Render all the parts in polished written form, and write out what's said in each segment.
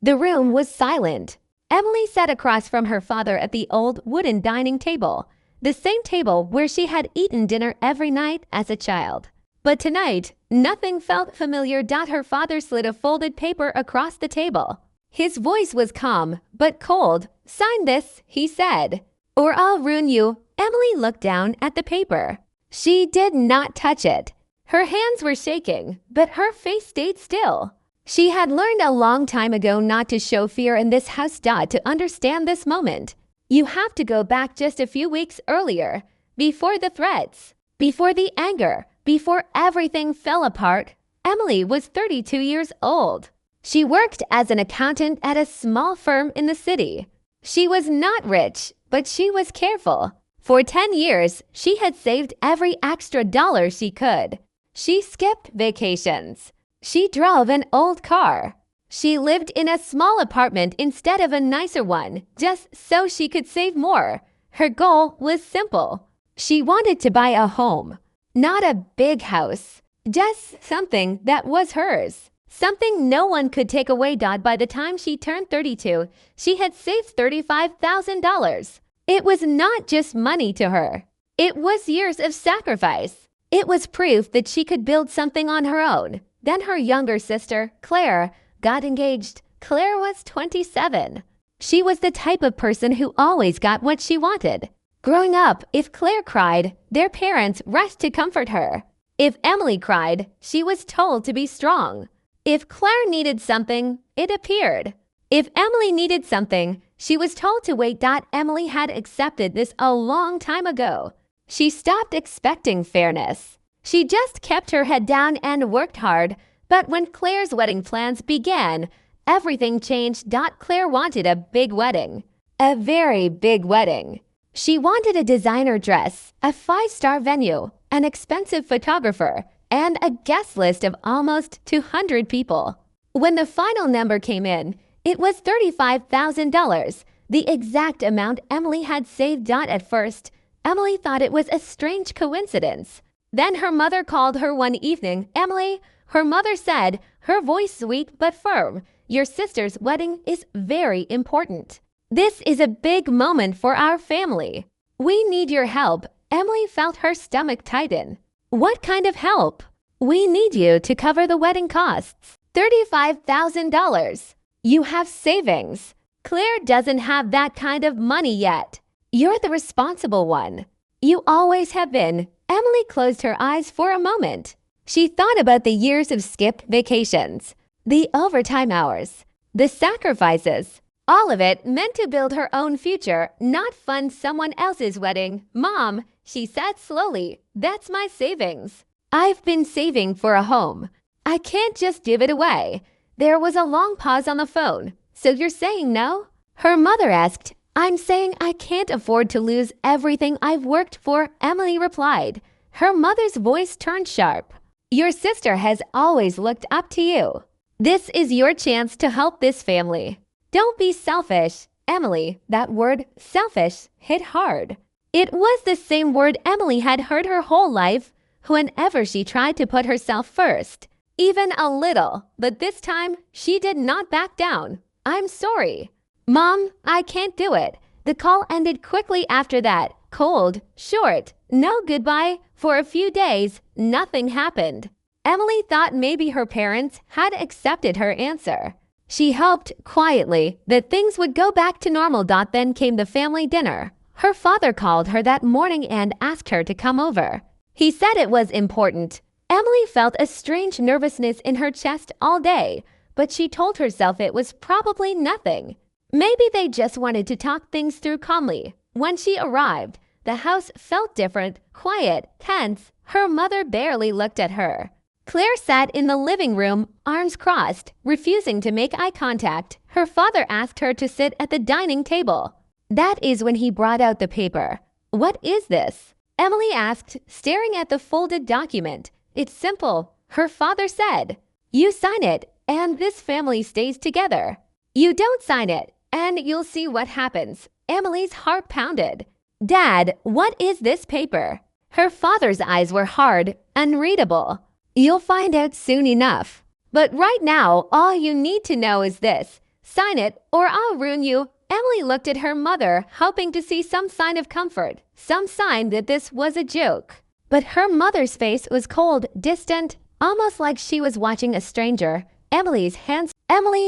The room was silent. Emily sat across from her father at the old wooden dining table, the same table where she had eaten dinner every night as a child. But tonight, nothing felt familiar. Her father slid a folded paper across the table. His voice was calm, but cold. "Sign this," he said, "or I'll ruin you." Emily looked down at the paper. She did not touch it. Her hands were shaking, but her face stayed still. She had learned a long time ago not to show fear in this house. To understand this moment, you have to go back just a few weeks earlier, before the threats, before the anger, before everything fell apart. Emily was 32 years old. She worked as an accountant at a small firm in the city. She was not rich, but she was careful. For 10 years, she had saved every extra dollar she could. She skipped vacations. She drove an old car. She lived in a small apartment instead of a nicer one, just so she could save more. Her goal was simple. She wanted to buy a home. Not a big house, just something that was hers. Something no one could take away. By the time she turned 32, she had saved $35,000. It was not just money to her. It was years of sacrifice. It was proof that she could build something on her own. Then her younger sister, Claire, got engaged. Claire was 27. She was the type of person who always got what she wanted. Growing up, if Claire cried, their parents rushed to comfort her. If Emily cried, she was told to be strong. If Claire needed something, it appeared. If Emily needed something, she was told to wait. Emily had accepted this a long time ago. She stopped expecting fairness. She just kept her head down and worked hard. But when Claire's wedding plans began, everything changed. Claire wanted a big wedding. A very big wedding. She wanted a designer dress, a 5-star venue, an expensive photographer, and a guest list of almost 200 people. When the final number came in, it was $35,000, the exact amount Emily had saved. At first, Emily thought it was a strange coincidence. Then her mother called her one evening. "Emily," her mother said, her voice sweet but firm, "your sister's wedding is very important. This is a big moment for our family. We need your help." Emily felt her stomach tighten. "What kind of help?" "We need you to cover the wedding costs. $35,000. You have savings. Claire doesn't have that kind of money yet. You're the responsible one. You always have been." Emily closed her eyes for a moment. She thought about the years of skipped vacations, the overtime hours, the sacrifices. All of it meant to build her own future, not fund someone else's wedding. "Mom," she said slowly, "that's my savings. I've been saving for a home. I can't just give it away." There was a long pause on the phone. "So you're saying no?" her mother asked. "I'm saying I can't afford to lose everything I've worked for," Emily replied. Her mother's voice turned sharp. "Your sister has always looked up to you. This is your chance to help this family. Don't be selfish." Emily, that word, selfish, hit hard. It was the same word Emily had heard her whole life whenever she tried to put herself first. Even a little, but this time she did not back down. "I'm sorry." "Mom, I can't do it." The call ended quickly after that. Cold, short, no goodbye. For a few days, nothing happened. Emily thought maybe her parents had accepted her answer. She hoped quietly that things would go back to normal. Then came the family dinner. Her father called her that morning and asked her to come over. He said it was important. Emily felt a strange nervousness in her chest all day, but she told herself it was probably nothing. Maybe they just wanted to talk things through calmly. When she arrived, the house felt different, quiet, tense. Her mother barely looked at her. Claire sat in the living room, arms crossed, refusing to make eye contact. Her father asked her to sit at the dining table. That is when he brought out the paper. "What is this?" Emily asked, staring at the folded document. "It's simple," her father said. "You sign it, and this family stays together. You don't sign it, and you'll see what happens." Emily's heart pounded. "Dad, what is this paper?" Her father's eyes were hard, unreadable. "You'll find out soon enough. But right now, all you need to know is this. Sign it or I'll ruin you. Emily looked at her mother, hoping to see some sign of comfort, some sign that this was a joke. But her mother's face was cold, distant, almost like she was watching a stranger. Emily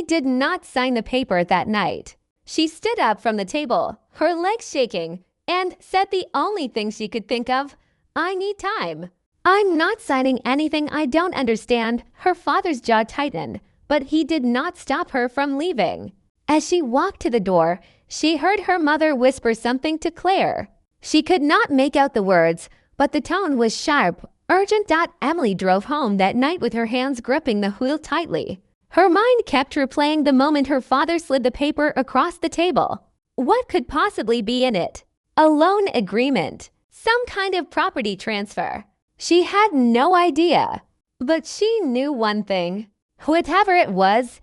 did not sign the paper that night. She stood up from the table, her legs shaking, and said the only thing she could think of, "I need time." "I'm not signing anything I don't understand." Her father's jaw tightened, but he did not stop her from leaving. As she walked to the door, she heard her mother whisper something to Claire. She could not make out the words, but the tone was sharp, urgent. Emily drove home that night with her hands gripping the wheel tightly. Her mind kept replaying the moment her father slid the paper across the table. What could possibly be in it? A loan agreement? Some kind of property transfer? She had no idea. But she knew one thing. Whatever it was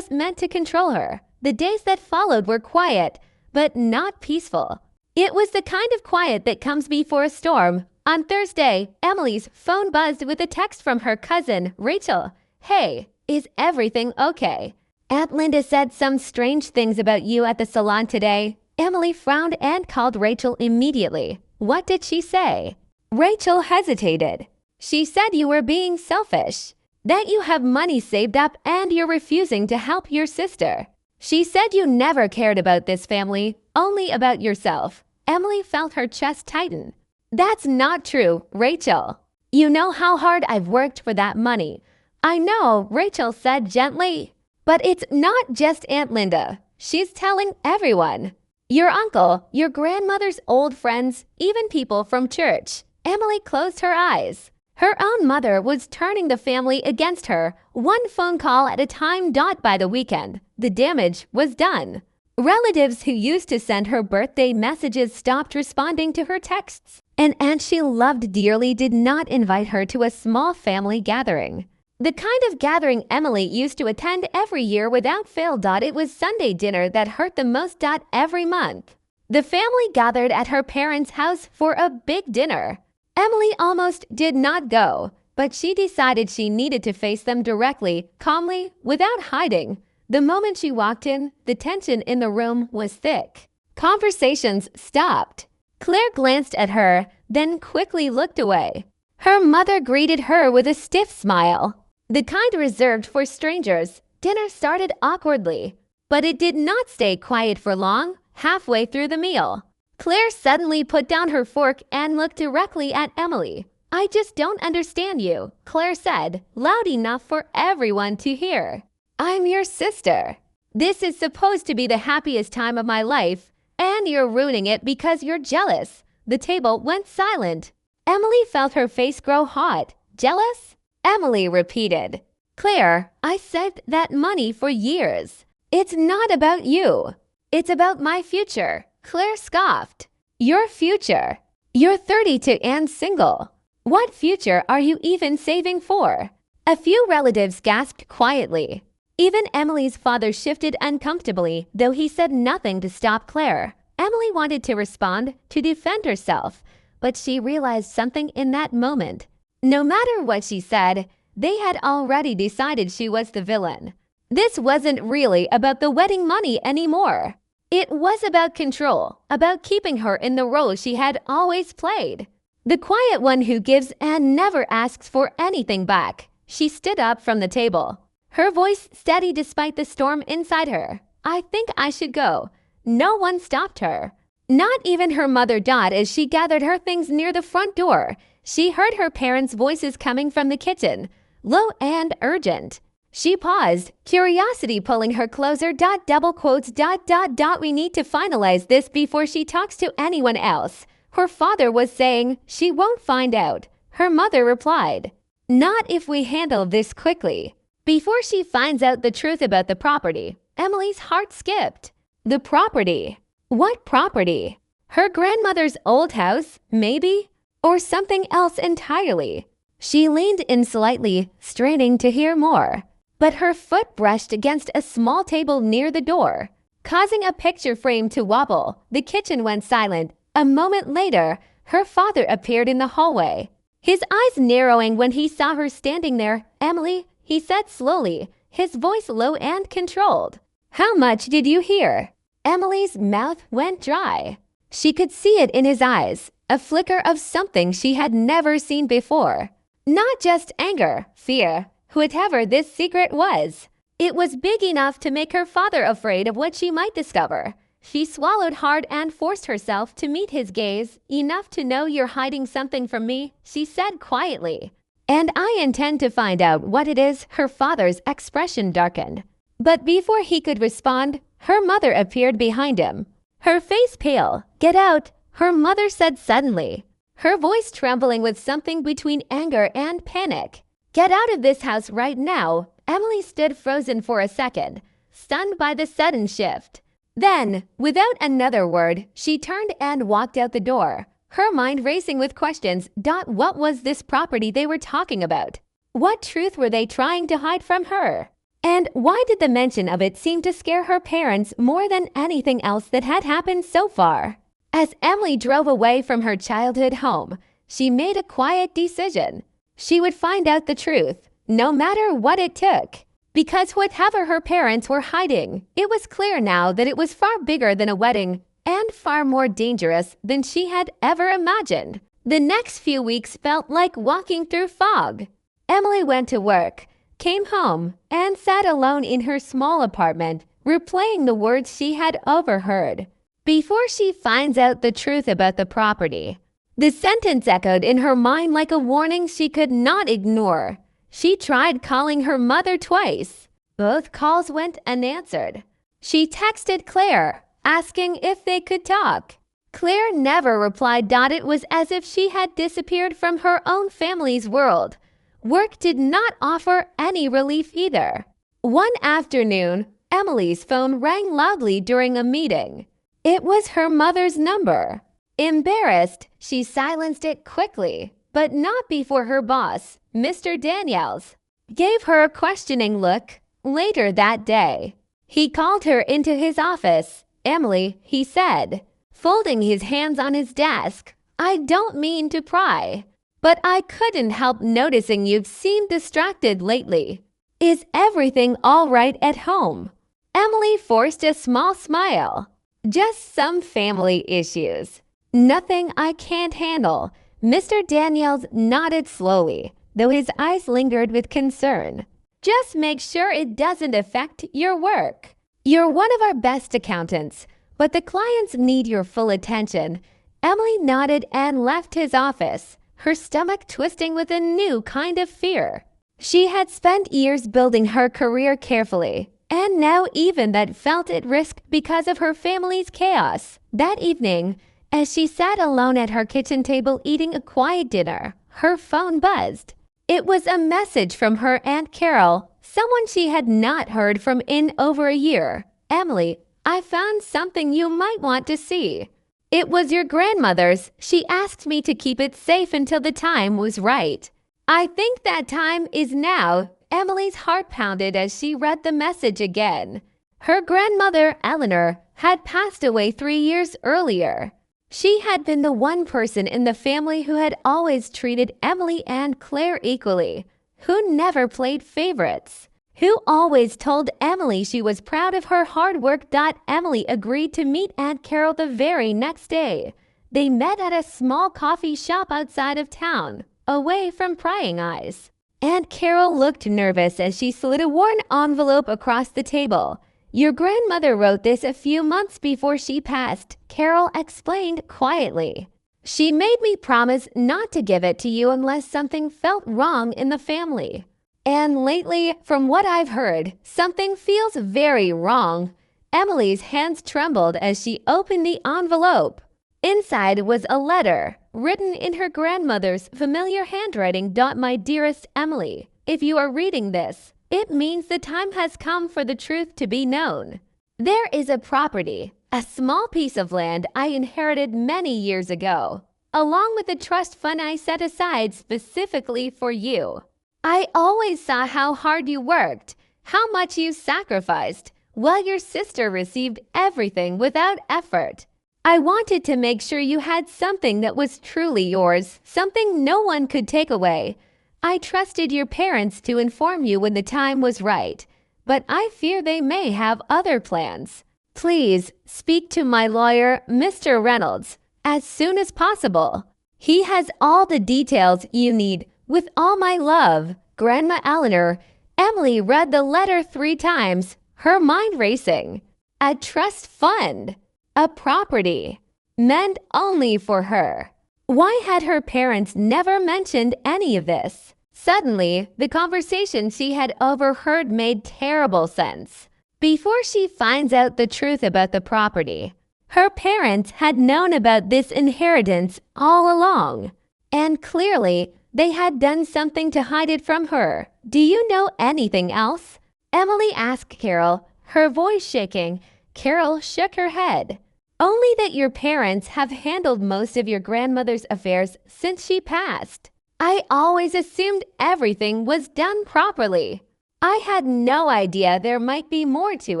meant to control her. The days that followed were quiet, but not peaceful. It was the kind of quiet that comes before a storm. On Thursday, Emily's phone buzzed with a text from her cousin, Rachel. "Hey, is everything okay? Aunt Linda said some strange things about you at the salon today." Emily frowned and called Rachel immediately. "What did she say?" Rachel hesitated. "She said you were being selfish, that you have money saved up and you're refusing to help your sister. She said you never cared about this family, only about yourself." Emily felt her chest tighten. "That's not true, Rachel. You know how hard I've worked for that money." "I know," Rachel said gently. "But it's not just Aunt Linda. She's telling everyone. Your uncle, your grandmother's old friends, even people from church." Emily closed her eyes. Her own mother was turning the family against her, one phone call at a time. By the weekend, the damage was done. Relatives who used to send her birthday messages stopped responding to her texts. An aunt she loved dearly did not invite her to a small family gathering. The kind of gathering Emily used to attend every year without fail. It was Sunday dinner that hurt the most. Every month, the family gathered at her parents' house for a big dinner. Emily almost did not go, but she decided she needed to face them directly, calmly, without hiding. The moment she walked in, the tension in the room was thick. Conversations stopped. Claire glanced at her, then quickly looked away. Her mother greeted her with a stiff smile, the kind reserved for strangers. Dinner started awkwardly, but it did not stay quiet for long. Halfway through the meal, Claire suddenly put down her fork and looked directly at Emily. "I just don't understand you," Claire said, loud enough for everyone to hear. "I'm your sister. This is supposed to be the happiest time of my life, and you're ruining it because you're jealous." The table went silent. Emily felt her face grow hot. "Jealous?" Emily repeated. "Claire, I saved that money for years. It's not about you. It's about my future." Claire scoffed. "Your future? You're 32 and single. What future are you even saving for?" A few relatives gasped quietly. Even Emily's father shifted uncomfortably, though he said nothing to stop Claire. Emily wanted to respond, to defend herself, but she realized something in that moment. No matter what she said, they had already decided she was the villain. This wasn't really about the wedding money anymore. It was about control, about keeping her in the role she had always played. The quiet one who gives and never asks for anything back. She stood up from the table, her voice steady despite the storm inside her. "I think I should go." No one stopped her. Not even her mother. As she gathered her things near the front door, she heard her parents' voices coming from the kitchen, low and urgent. She paused, curiosity pulling her closer. Double quotes. "We need to finalize this before she talks to anyone else." Her father was saying, "She won't find out." Her mother replied, "Not if we handle this quickly." Before she finds out the truth about the property, Emily's heart skipped. The property? What property? Her grandmother's old house, maybe? Or something else entirely? She leaned in slightly, straining to hear more. But her foot brushed against a small table near the door, causing a picture frame to wobble. The kitchen went silent. A moment later, her father appeared in the hallway, his eyes narrowing when he saw her standing there. "Emily," he said slowly, his voice low and controlled. How much did you hear? Emily's mouth went dry. She could see it in his eyes, a flicker of something she had never seen before. Not just anger, fear, whatever this secret was. It was big enough to make her father afraid of what she might discover. She swallowed hard and forced herself to meet his gaze. Enough to know you're hiding something from me, she said quietly. And I intend to find out what it is. Her father's expression darkened. But before he could respond, her mother appeared behind him. Her face pale. Get out, her mother said suddenly, her voice trembling with something between anger and panic. Get out of this house right now. Emily stood frozen for a second, stunned by the sudden shift. Then, without another word, she turned and walked out the door, her mind racing with questions. What was this property they were talking about? What truth were they trying to hide from her? And why did the mention of it seem to scare her parents more than anything else that had happened so far? As Emily drove away from her childhood home, she made a quiet decision. She would find out the truth, no matter what it took. Because whatever her parents were hiding, it was clear now that it was far bigger than a wedding and far more dangerous than she had ever imagined. The next few weeks felt like walking through fog. Emily went to work, came home, and sat alone in her small apartment, replaying the words she had overheard. Before she finds out the truth about the property. The sentence echoed in her mind like a warning she could not ignore. She tried calling her mother twice. Both calls went unanswered. She texted Claire, asking if they could talk. Claire never replied. It was as if she had disappeared from her own family's world. Work did not offer any relief either. One afternoon, Emily's phone rang loudly during a meeting. It was her mother's number. Embarrassed, she silenced it quickly, but not before her boss, Mr. Daniels, gave her a questioning look. Later that day, he called her into his office. Emily, he said, folding his hands on his desk, I don't mean to pry, but I couldn't help noticing you've seemed distracted lately. Is everything all right at home? Emily forced a small smile. Just some family issues. Nothing I can't handle. Mr. Daniels nodded slowly, though his eyes lingered with concern. Just make sure it doesn't affect your work. You're one of our best accountants, but the clients need your full attention. Emily nodded and left his office, her stomach twisting with a new kind of fear. She had spent years building her career carefully, and now even that felt at risk because of her family's chaos. That evening, as she sat alone at her kitchen table eating a quiet dinner, her phone buzzed. It was a message from her Aunt Carol, someone she had not heard from in over a year. Emily, I found something you might want to see. It was your grandmother's. She asked me to keep it safe until the time was right. I think that time is now. Emily's heart pounded as she read the message again. Her grandmother, Eleanor, had passed away 3 years earlier. She had been the one person in the family who had always treated Emily and Claire equally, who never played favorites, who always told Emily she was proud of her hard work. Emily agreed to meet Aunt Carol the very next day. They met at a small coffee shop outside of town, away from prying eyes. Aunt Carol looked nervous as she slid a worn envelope across the table. Your grandmother wrote this a few months before she passed, Carol explained quietly. She made me promise not to give it to you unless something felt wrong in the family. And lately, from what I've heard, something feels very wrong. Emily's hands trembled as she opened the envelope. Inside was a letter, written in her grandmother's familiar handwriting. My dearest Emily, if you are reading this, it means the time has come for the truth to be known. There is a property, a small piece of land I inherited many years ago, along with a trust fund I set aside specifically for you. I always saw how hard you worked, how much you sacrificed, while your sister received everything without effort. I wanted to make sure you had something that was truly yours, something no one could take away. I trusted your parents to inform you when the time was right. but I fear they may have other plans. Please speak to my lawyer, Mr. Reynolds, as soon as possible. He has all the details you need. With all my love, Grandma Eleanor. Emily read the letter 3 times, her mind racing. A trust fund. A property. Meant only for her. Why had her parents never mentioned any of this? Suddenly, the conversation she had overheard made terrible sense. Before she finds out the truth about the property, her parents had known about this inheritance all along. And clearly, they had done something to hide it from her. Do you know anything else? Emily asked Carol, her voice shaking. Carol shook her head. Only that your parents have handled most of your grandmother's affairs since she passed. I always assumed everything was done properly. I had no idea there might be more to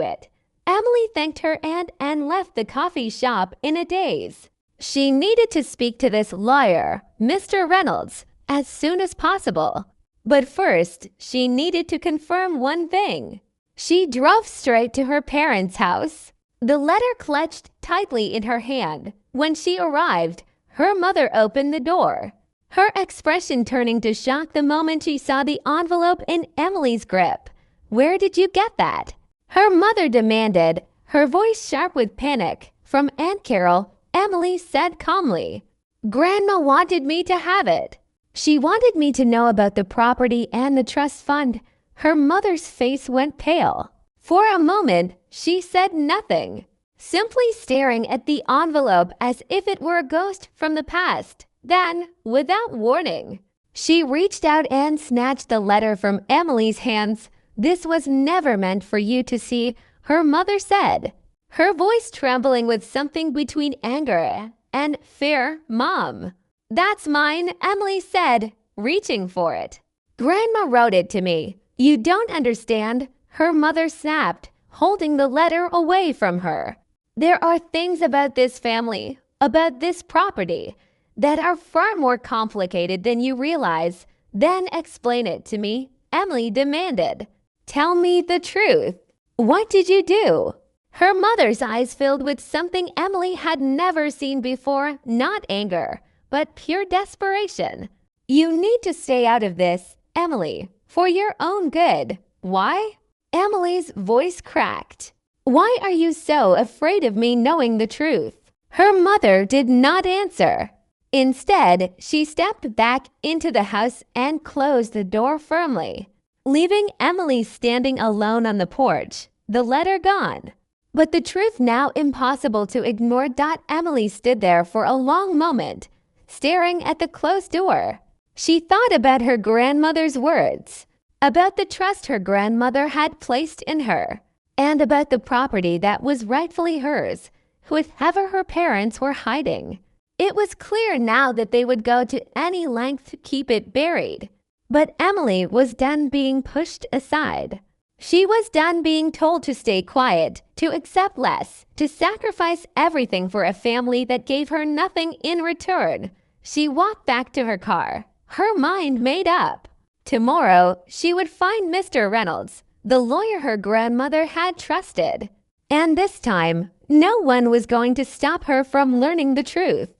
it. Emily thanked her aunt and left the coffee shop in a daze. She needed to speak to this lawyer, Mr. Reynolds, as soon as possible. But first, she needed to confirm one thing. She drove straight to her parents' house. The letter clutched tightly in her hand. When she arrived, her mother opened the door, her expression turning to shock the moment she saw the envelope in Emily's grip. Where did you get that? Her mother demanded, her voice sharp with panic. From Aunt Carol, Emily said calmly. Grandma wanted me to have it. She wanted me to know about the property and the trust fund. Her mother's face went pale. For a moment, she said nothing, simply staring at the envelope as if it were a ghost from the past. Then, without warning, she reached out and snatched the letter from Emily's hands. This was never meant for you to see, her mother said, her voice trembling with something between anger and fear. Mom. That's mine, Emily said, reaching for it. Grandma wrote it to me. You don't understand, her mother snapped, holding the letter away from her. There are things about this family, about this property, that are far more complicated than you realize. Then explain it to me, Emily demanded. Tell me the truth. What did you do? Her mother's eyes filled with something Emily had never seen before, not anger, but pure desperation. You need to stay out of this, Emily, for your own good. Why? Emily's voice cracked. Why are you so afraid of me knowing the truth? Her mother did not answer. Instead, she stepped back into the house and closed the door firmly, leaving Emily standing alone on the porch, the letter gone. But the truth now impossible to ignore. Emily stood there for a long moment, staring at the closed door. She thought about her grandmother's words, about the trust her grandmother had placed in her, and about the property that was rightfully hers, whatever her parents were hiding. It was clear now that they would go to any length to keep it buried. But Emily was done being pushed aside. She was done being told to stay quiet, to accept less, to sacrifice everything for a family that gave her nothing in return. She walked back to her car, her mind made up. Tomorrow, she would find Mr. Reynolds, the lawyer her grandmother had trusted. And this time, no one was going to stop her from learning the truth.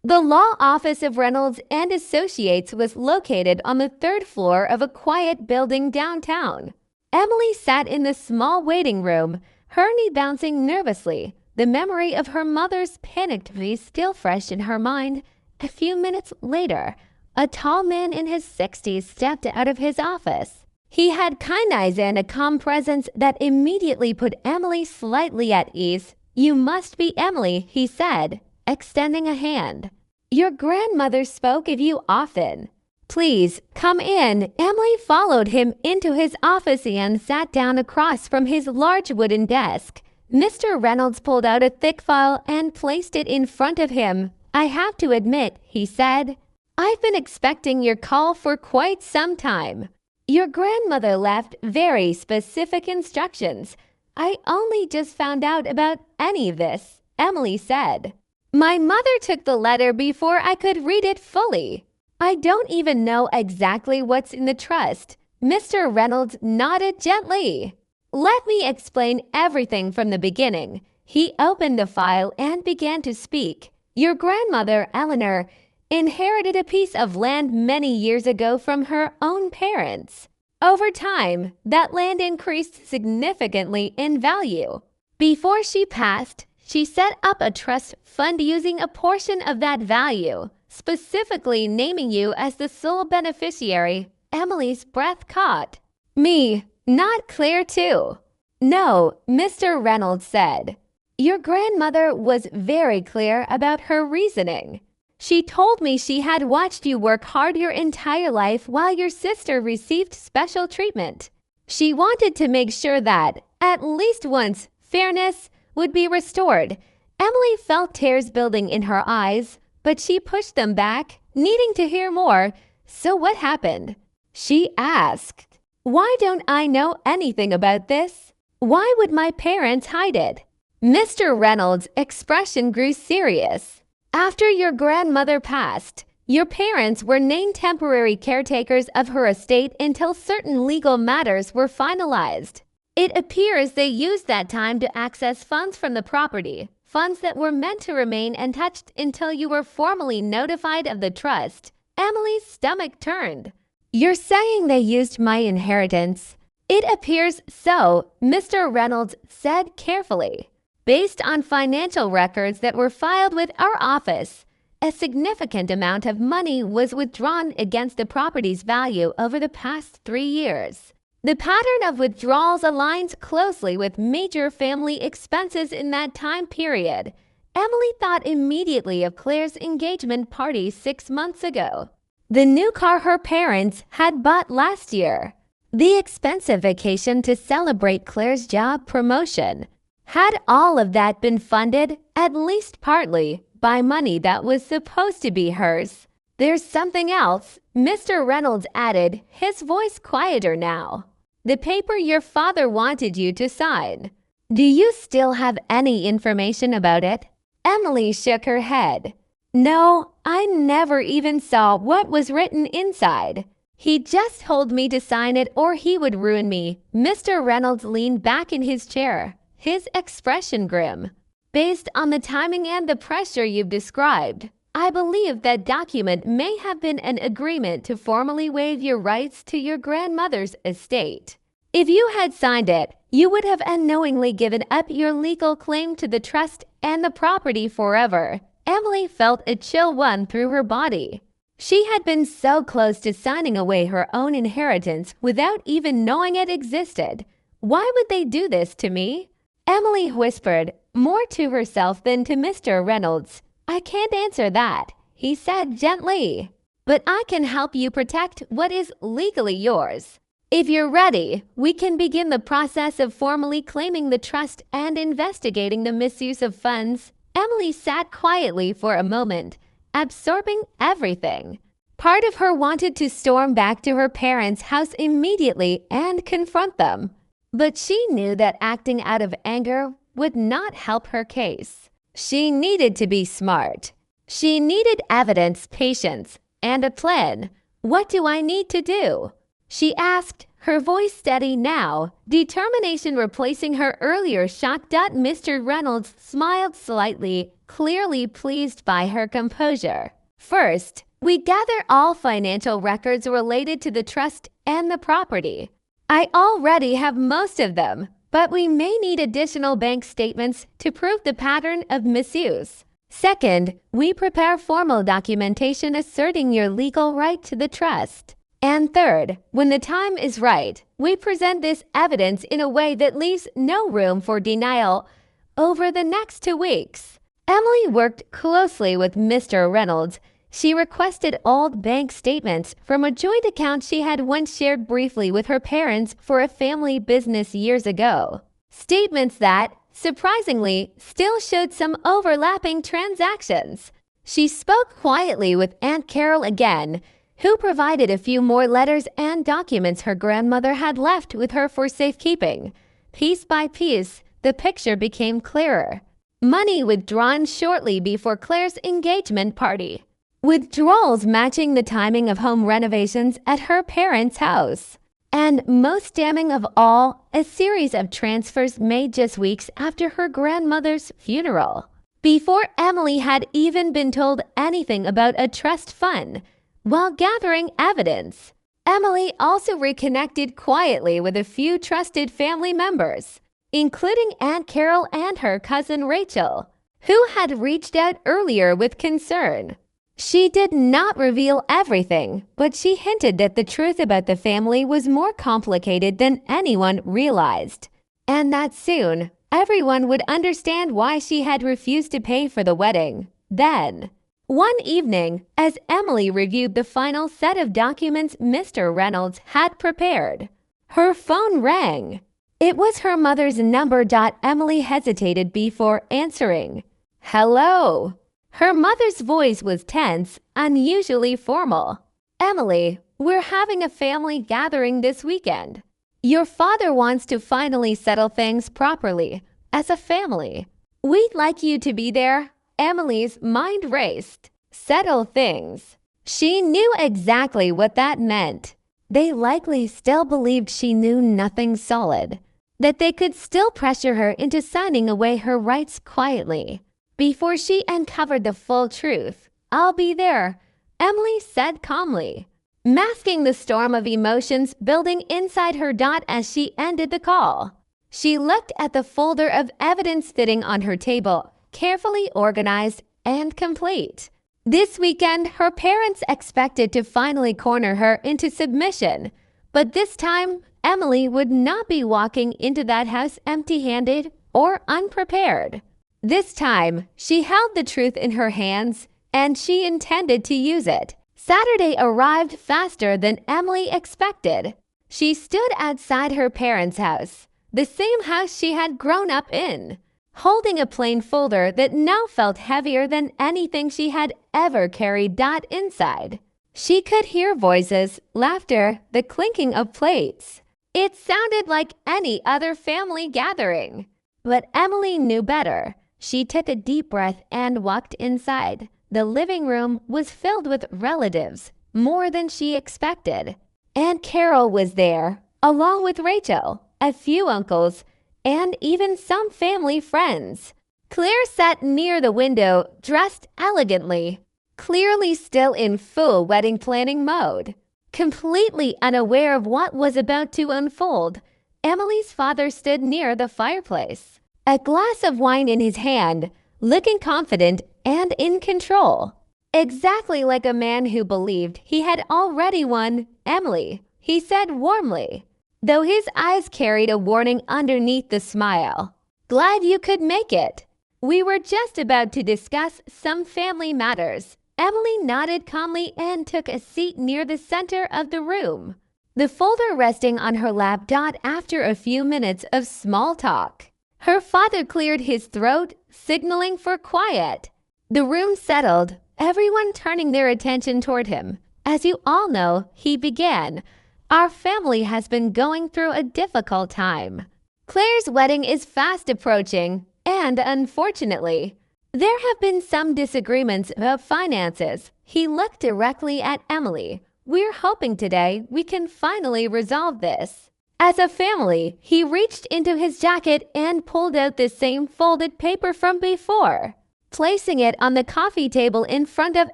The law office of Reynolds and Associates was located on the 3rd floor of a quiet building downtown. Emily sat in the small waiting room, her knee bouncing nervously, the memory of her mother's panicked face still fresh in her mind. A few minutes later, a tall man in his 60s stepped out of his office. He had kind eyes and a calm presence that immediately put Emily slightly at ease. You must be Emily, he said, extending a hand. Your grandmother spoke of you often. Please, come in. Emily followed him into his office and sat down across from his large wooden desk. Mr. Reynolds pulled out a thick file and placed it in front of him. I have to admit, he said, I've been expecting your call for quite some time. Your grandmother left very specific instructions. I only just found out about any of this, Emily said. My mother took the letter before I could read it fully. I don't even know exactly what's in the trust. Mr. Reynolds nodded gently. Let me explain everything from the beginning. He opened the file and began to speak. Your grandmother, Eleanor, inherited a piece of land many years ago from her own parents. Over time, that land increased significantly in value. Before she passed, she set up a trust fund using a portion of that value, specifically naming you as the sole beneficiary. Emily's breath caught. Me, not Claire too. No, Mr. Reynolds said. Your grandmother was very clear about her reasoning. She told me she had watched you work hard your entire life while your sister received special treatment. She wanted to make sure that, at least once, fairness would be restored. Emily felt tears building in her eyes, but she pushed them back, needing to hear more. So what happened? She asked. Why don't I know anything about this? Why would my parents hide it? Mr. Reynolds' expression grew serious. After your grandmother passed, your parents were named temporary caretakers of her estate until certain legal matters were finalized. It appears they used that time to access funds from the property, funds that were meant to remain untouched until you were formally notified of the trust. Emily's stomach turned. You're saying they used my inheritance? It appears so, Mr. Reynolds said carefully. Based on financial records that were filed with our office, a significant amount of money was withdrawn against the property's value over the past 3 years. The pattern of withdrawals aligns closely with major family expenses in that time period. Emily thought immediately of Claire's engagement party 6 months ago, the new car her parents had bought last year, the expensive vacation to celebrate Claire's job promotion. Had all of that been funded, at least partly, by money that was supposed to be hers? There's something else, Mr. Reynolds added, his voice quieter now. The paper your father wanted you to sign. Do you still have any information about it? Emily shook her head. No, I never even saw what was written inside. He just told me to sign it or he would ruin me. Mr. Reynolds leaned back in his chair, his expression grim. Based on the timing and the pressure you've described, I believe that document may have been an agreement to formally waive your rights to your grandmother's estate. If you had signed it, you would have unknowingly given up your legal claim to the trust and the property forever. Emily felt a chill run through her body. She had been so close to signing away her own inheritance without even knowing it existed. Why would they do this to me? Emily whispered, more to herself than to Mr. Reynolds. I can't answer that, he said gently. But I can help you protect what is legally yours. If you're ready, we can begin the process of formally claiming the trust and investigating the misuse of funds. Emily sat quietly for a moment, absorbing everything. Part of her wanted to storm back to her parents' house immediately and confront them. But she knew that acting out of anger would not help her case. She needed to be smart. She needed evidence, patience, and a plan. What do I need to do? She asked, her voice steady now, determination replacing her earlier shock. Mr. Reynolds smiled slightly, clearly pleased by her composure. First, we gather all financial records related to the trust and the property. I already have most of them, but we may need additional bank statements to prove the pattern of misuse. Second, we prepare formal documentation asserting your legal right to the trust. And third, when the time is right, we present this evidence in a way that leaves no room for denial. Over the next 2 weeks, Emily worked closely with Mr. Reynolds. She requested old bank statements from a joint account she had once shared briefly with her parents for a family business years ago. Statements that, surprisingly, still showed some overlapping transactions. She spoke quietly with Aunt Carol again, who provided a few more letters and documents her grandmother had left with her for safekeeping. Piece by piece, the picture became clearer. Money withdrawn shortly before Claire's engagement party. Withdrawals matching the timing of home renovations at her parents' house. And most damning of all, a series of transfers made just weeks after her grandmother's funeral. Before Emily had even been told anything about a trust fund, while gathering evidence, Emily also reconnected quietly with a few trusted family members, including Aunt Carol and her cousin Rachel, who had reached out earlier with concern. She did not reveal everything, but she hinted that the truth about the family was more complicated than anyone realized, and that soon everyone would understand why she had refused to pay for the wedding. Then, one evening, as Emily reviewed the final set of documents Mr. Reynolds had prepared, her phone rang. It was her mother's number. Emily hesitated before answering. "Hello." Her mother's voice was tense, unusually formal. "Emily, we're having a family gathering this weekend. Your father wants to finally settle things properly, as a family. We'd like you to be there." Emily's mind raced. Settle things. She knew exactly what that meant. They likely still believed she knew nothing solid, that they could still pressure her into signing away her rights quietly. Before she uncovered the full truth, "I'll be there," Emily said calmly, masking the storm of emotions building inside her. As she ended the call, she looked at the folder of evidence sitting on her table, carefully organized and complete. This weekend, her parents expected to finally corner her into submission, but this time, Emily would not be walking into that house empty-handed or unprepared. This time, she held the truth in her hands, and she intended to use it. Saturday arrived faster than Emily expected. She stood outside her parents' house, the same house she had grown up in, holding a plain folder that now felt heavier than anything she had ever carried. Inside, she could hear voices, laughter, the clinking of plates. It sounded like any other family gathering. But Emily knew better. She took a deep breath and walked inside. The living room was filled with relatives, more than she expected. Aunt Carol was there, along with Rachel, a few uncles, and even some family friends. Claire sat near the window, dressed elegantly, clearly still in full wedding planning mode. Completely unaware of what was about to unfold, Emily's father stood near the fireplace, a glass of wine in his hand, looking confident and in control. "Exactly like a man who believed he had already won, Emily," he said warmly, though his eyes carried a warning underneath the smile. "Glad you could make it. We were just about to discuss some family matters." Emily nodded calmly and took a seat near the center of the room, the folder resting on her lap. After a few minutes of small talk, her father cleared his throat, signaling for quiet. The room settled, everyone turning their attention toward him. "As you all know," he began, "our family has been going through a difficult time. Claire's wedding is fast approaching, and unfortunately, there have been some disagreements about finances." He looked directly at Emily. "We're hoping today we can finally resolve this." As a family, he reached into his jacket and pulled out the same folded paper from before, placing it on the coffee table in front of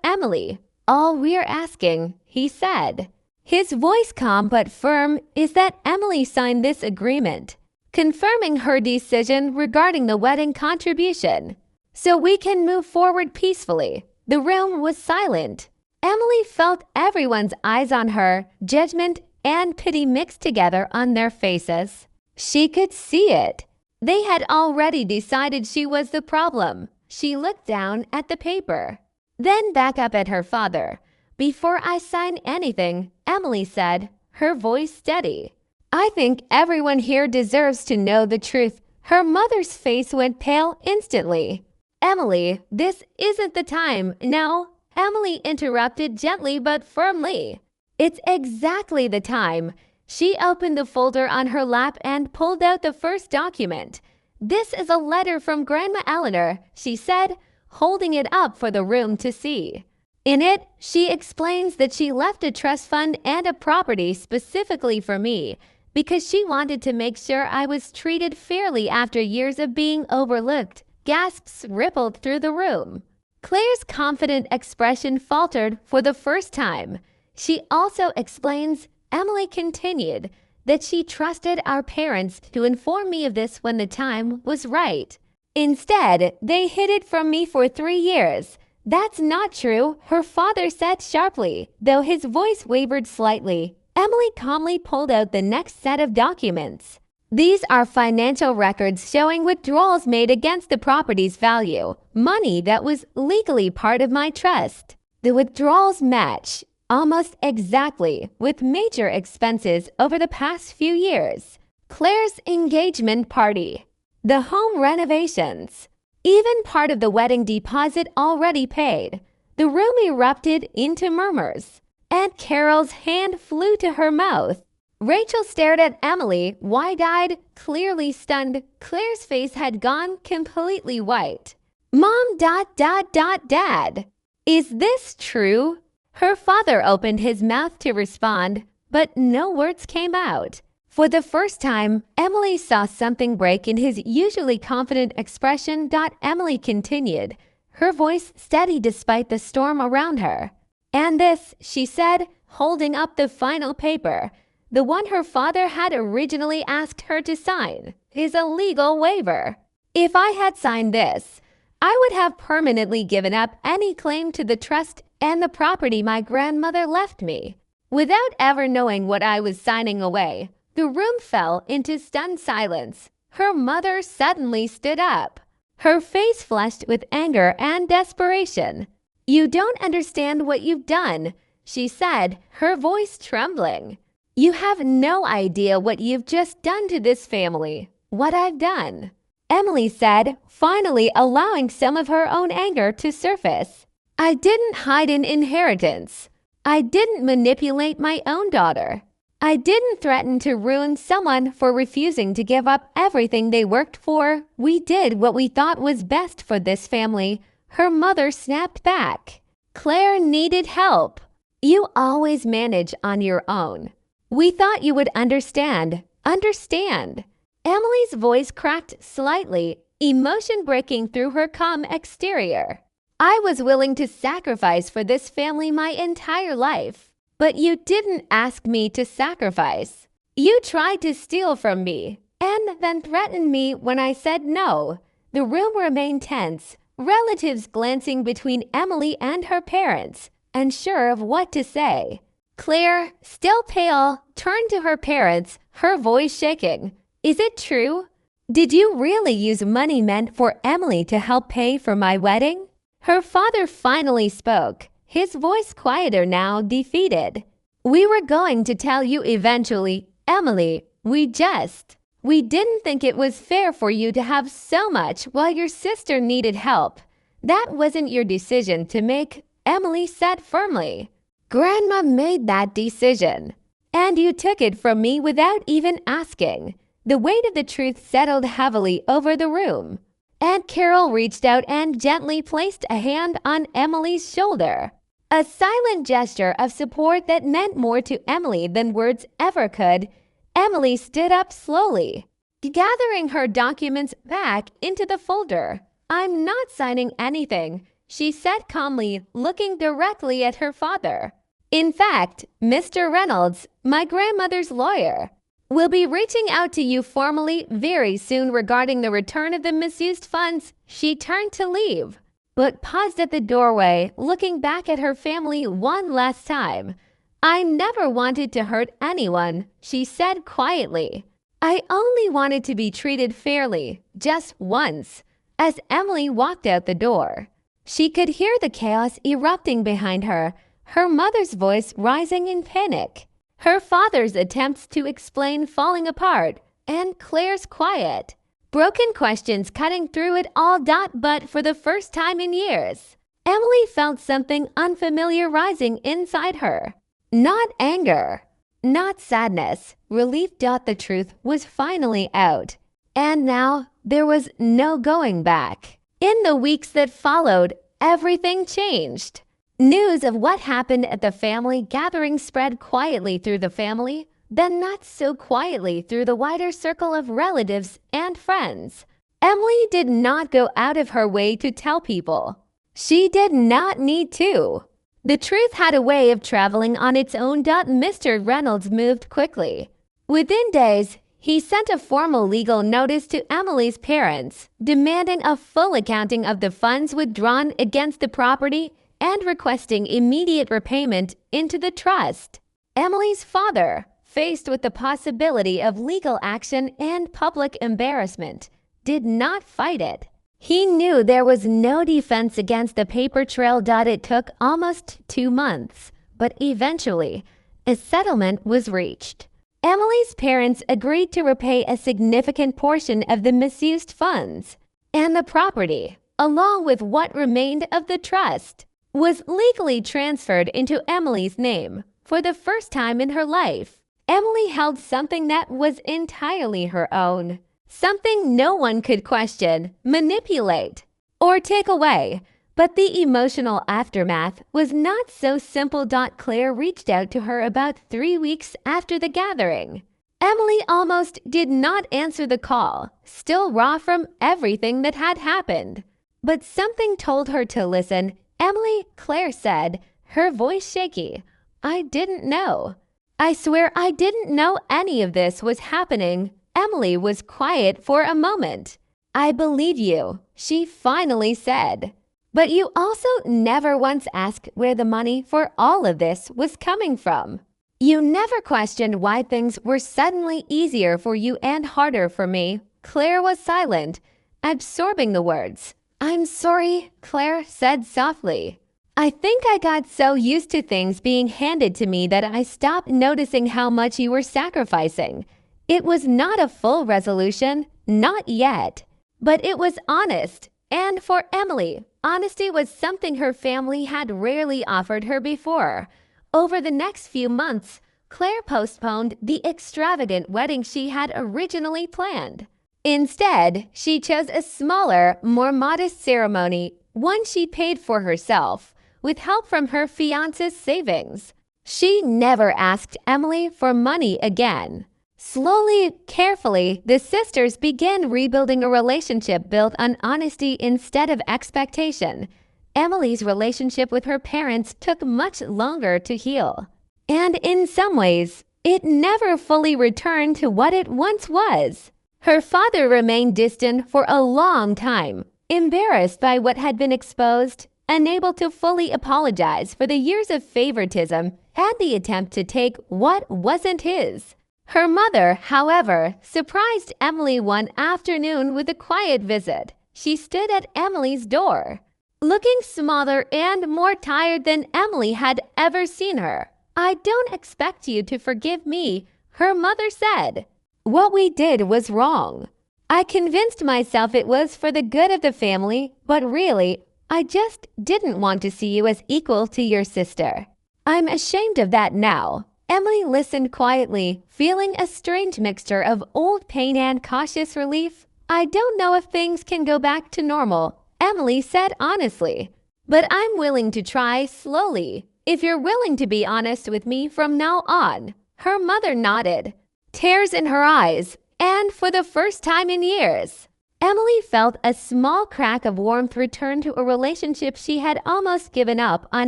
Emily. "All we're asking," he said, his voice calm but firm, "is that Emily sign this agreement, confirming her decision regarding the wedding contribution, so we can move forward peacefully." The room was silent. Emily felt everyone's eyes on her, judgment and pity mixed together on their faces. She could see it. They had already decided she was the problem. She looked down at the paper, then back up at her father. "Before I sign anything," Emily said, her voice steady, "I think everyone here deserves to know the truth." Her mother's face went pale instantly. "Emily, this isn't the time." "No," Emily interrupted gently but firmly. "It's exactly the time." She opened the folder on her lap and pulled out the first document. "This is a letter from Grandma Eleanor," she said, holding it up for the room to see. In it, she explains that she left a trust fund and a property specifically for me because she wanted to make sure I was treated fairly after years of being overlooked. Gasps rippled through the room. Claire's confident expression faltered for the first time. She also explains, Emily continued, that she trusted our parents to inform me of this when the time was right. Instead, they hid it from me for 3 years. That's not true, her father said sharply, though his voice wavered slightly. Emily calmly pulled out the next set of documents. These are financial records showing withdrawals made against the property's value, money that was legally part of my trust. The withdrawals match almost exactly with major expenses over the past few years. Claire's engagement party, the home renovations, even part of the wedding deposit already paid. The room erupted into murmurs. Aunt Carol's hand flew to her mouth. Rachel stared at Emily, wide-eyed, clearly stunned. Claire's face had gone completely white. Mom, Dad. Is this true? Her father opened his mouth to respond, but no words came out. For the first time, Emily saw something break in his usually confident expression. Emily continued, her voice steady despite the storm around her. And this, she said, holding up the final paper, the one her father had originally asked her to sign, is a legal waiver. If I had signed this, I would have permanently given up any claim to the trust and the property my grandmother left me. Without ever knowing what I was signing away, the room fell into stunned silence. Her mother suddenly stood up, her face flushed with anger and desperation. You don't understand what you've done, she said, her voice trembling. You have no idea what you've just done to this family, what I've done. Emily said, finally allowing some of her own anger to surface. I didn't hide an inheritance. I didn't manipulate my own daughter. I didn't threaten to ruin someone for refusing to give up everything they worked for. We did what we thought was best for this family. Her mother snapped back. Claire needed help. You always manage on your own. We thought you would understand. Emily's voice cracked slightly, emotion breaking through her calm exterior. I was willing to sacrifice for this family my entire life, but you didn't ask me to sacrifice. You tried to steal from me and then threatened me when I said no. The room remained tense, relatives glancing between Emily and her parents, unsure of what to say. Claire, still pale, turned to her parents, her voice shaking. Is it true? Did you really use money meant for Emily to help pay for my wedding? Her father finally spoke, his voice quieter now, defeated. We were going to tell you eventually, Emily. We didn't think it was fair for you to have so much while your sister needed help. That wasn't your decision to make, Emily said firmly. Grandma made that decision, and you took it from me without even asking. The weight of the truth settled heavily over the room. Aunt Carol reached out and gently placed a hand on Emily's shoulder. A silent gesture of support that meant more to Emily than words ever could. Emily stood up slowly, gathering her documents back into the folder. I'm not signing anything, she said calmly, looking directly at her father. In fact, Mr. Reynolds, my grandmother's lawyer, will be reaching out to you formally very soon regarding the return of the misused funds. She turned to leave, but paused at the doorway, looking back at her family one last time. I never wanted to hurt anyone, she said quietly. I only wanted to be treated fairly, just once. As Emily walked out the door, she could hear the chaos erupting behind her, her mother's voice rising in panic, her father's attempts to explain falling apart, and Claire's quiet, broken questions cutting through it all. But for the first time in years, Emily felt something unfamiliar rising inside her. Not anger, not sadness, relief. The truth was finally out, and now there was no going back. In the weeks that followed, everything changed. News of what happened at the family gathering spread quietly through the family, then not so quietly through the wider circle of relatives and friends. Emily did not go out of her way to tell people. She did not need to. The truth had a way of traveling on its own. Mr. Reynolds moved quickly. Within days, he sent a formal legal notice to Emily's parents, demanding a full accounting of the funds withdrawn against the property and requesting immediate repayment into the trust. Emily's father, faced with the possibility of legal action and public embarrassment, did not fight it. He knew there was no defense against the paper trail. It took almost 2 months, but eventually, a settlement was reached. Emily's parents agreed to repay a significant portion of the misused funds, and the property, along with what remained of the trust, was legally transferred into Emily's name. For the first time in her life, Emily held something that was entirely her own. Something no one could question, manipulate, or take away. But the emotional aftermath was not so simple. Claire reached out to her about 3 weeks after the gathering. Emily almost did not answer the call, still raw from everything that had happened. But something told her to listen. Emily, Claire said, her voice shaky. I didn't know. I swear I didn't know any of this was happening. Emily was quiet for a moment. I believe you, she finally said. But you also never once asked where the money for all of this was coming from. You never questioned why things were suddenly easier for you and harder for me. Claire was silent, absorbing the words. I'm sorry, Claire said softly. I think I got so used to things being handed to me that I stopped noticing how much you were sacrificing. It was not a full resolution, not yet, but it was honest. And for Emily, honesty was something her family had rarely offered her before. Over the next few months, Claire postponed the extravagant wedding she had originally planned. Instead, she chose a smaller, more modest ceremony, one she paid for herself, with help from her fiancé's savings. She never asked Emily for money again. Slowly, carefully, the sisters began rebuilding a relationship built on honesty instead of expectation. Emily's relationship with her parents took much longer to heal. And in some ways, it never fully returned to what it once was. Her father remained distant for a long time, embarrassed by what had been exposed, unable to fully apologize for the years of favoritism and the attempt to take what wasn't his. Her mother, however, surprised Emily one afternoon with a quiet visit. She stood at Emily's door, looking smaller and more tired than Emily had ever seen her. I don't expect you to forgive me, her mother said. What we did was wrong. I convinced myself it was for the good of the family, but really, I just didn't want to see you as equal to your sister. I'm ashamed of that now. Emily listened quietly, feeling a strange mixture of old pain and cautious relief. I don't know if things can go back to normal, Emily said honestly. But I'm willing to try slowly, if you're willing to be honest with me from now on. Her mother nodded, tears in her eyes, and for the first time in years, Emily felt a small crack of warmth return to a relationship she had almost given up on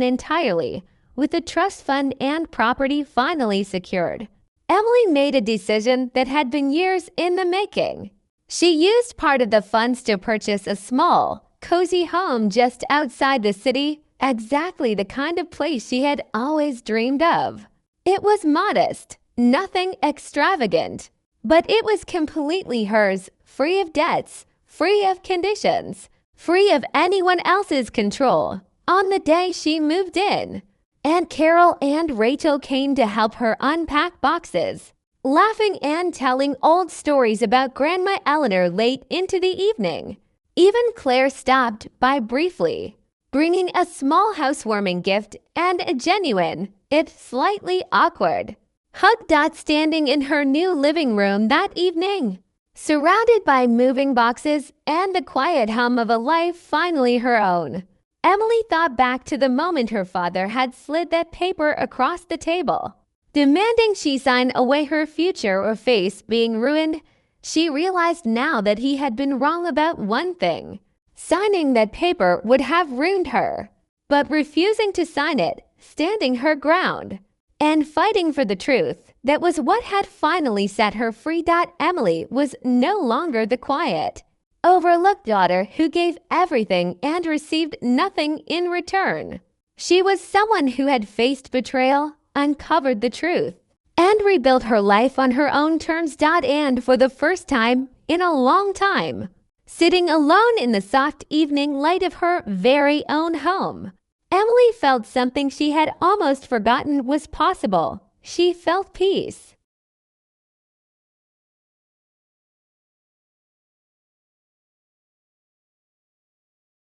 entirely. With the trust fund and property finally secured, Emily made a decision that had been years in the making. She used part of the funds to purchase a small, cozy home just outside the city, exactly the kind of place she had always dreamed of. It was modest, nothing extravagant, but it was completely hers, free of debts, free of conditions, free of anyone else's control. On the day she moved in, Aunt Carol and Rachel came to help her unpack boxes, laughing and telling old stories about Grandma Eleanor late into the evening. Even Claire stopped by briefly, bringing a small housewarming gift and a genuine, if slightly awkward, hug. Standing in her new living room that evening, surrounded by moving boxes and the quiet hum of a life finally her own, Emily thought back to the moment her father had slid that paper across the table, demanding she sign away her future or face being ruined. She realized now that he had been wrong about one thing. Signing that paper would have ruined her, but refusing to sign it, standing her ground, and fighting for the truth, that was what had finally set her free. Emily was no longer the quiet, overlooked daughter who gave everything and received nothing in return. She was someone who had faced betrayal, uncovered the truth, and rebuilt her life on her own terms. And for the first time in a long time, sitting alone in the soft evening light of her very own home, Emily felt something she had almost forgotten was possible. She felt peace.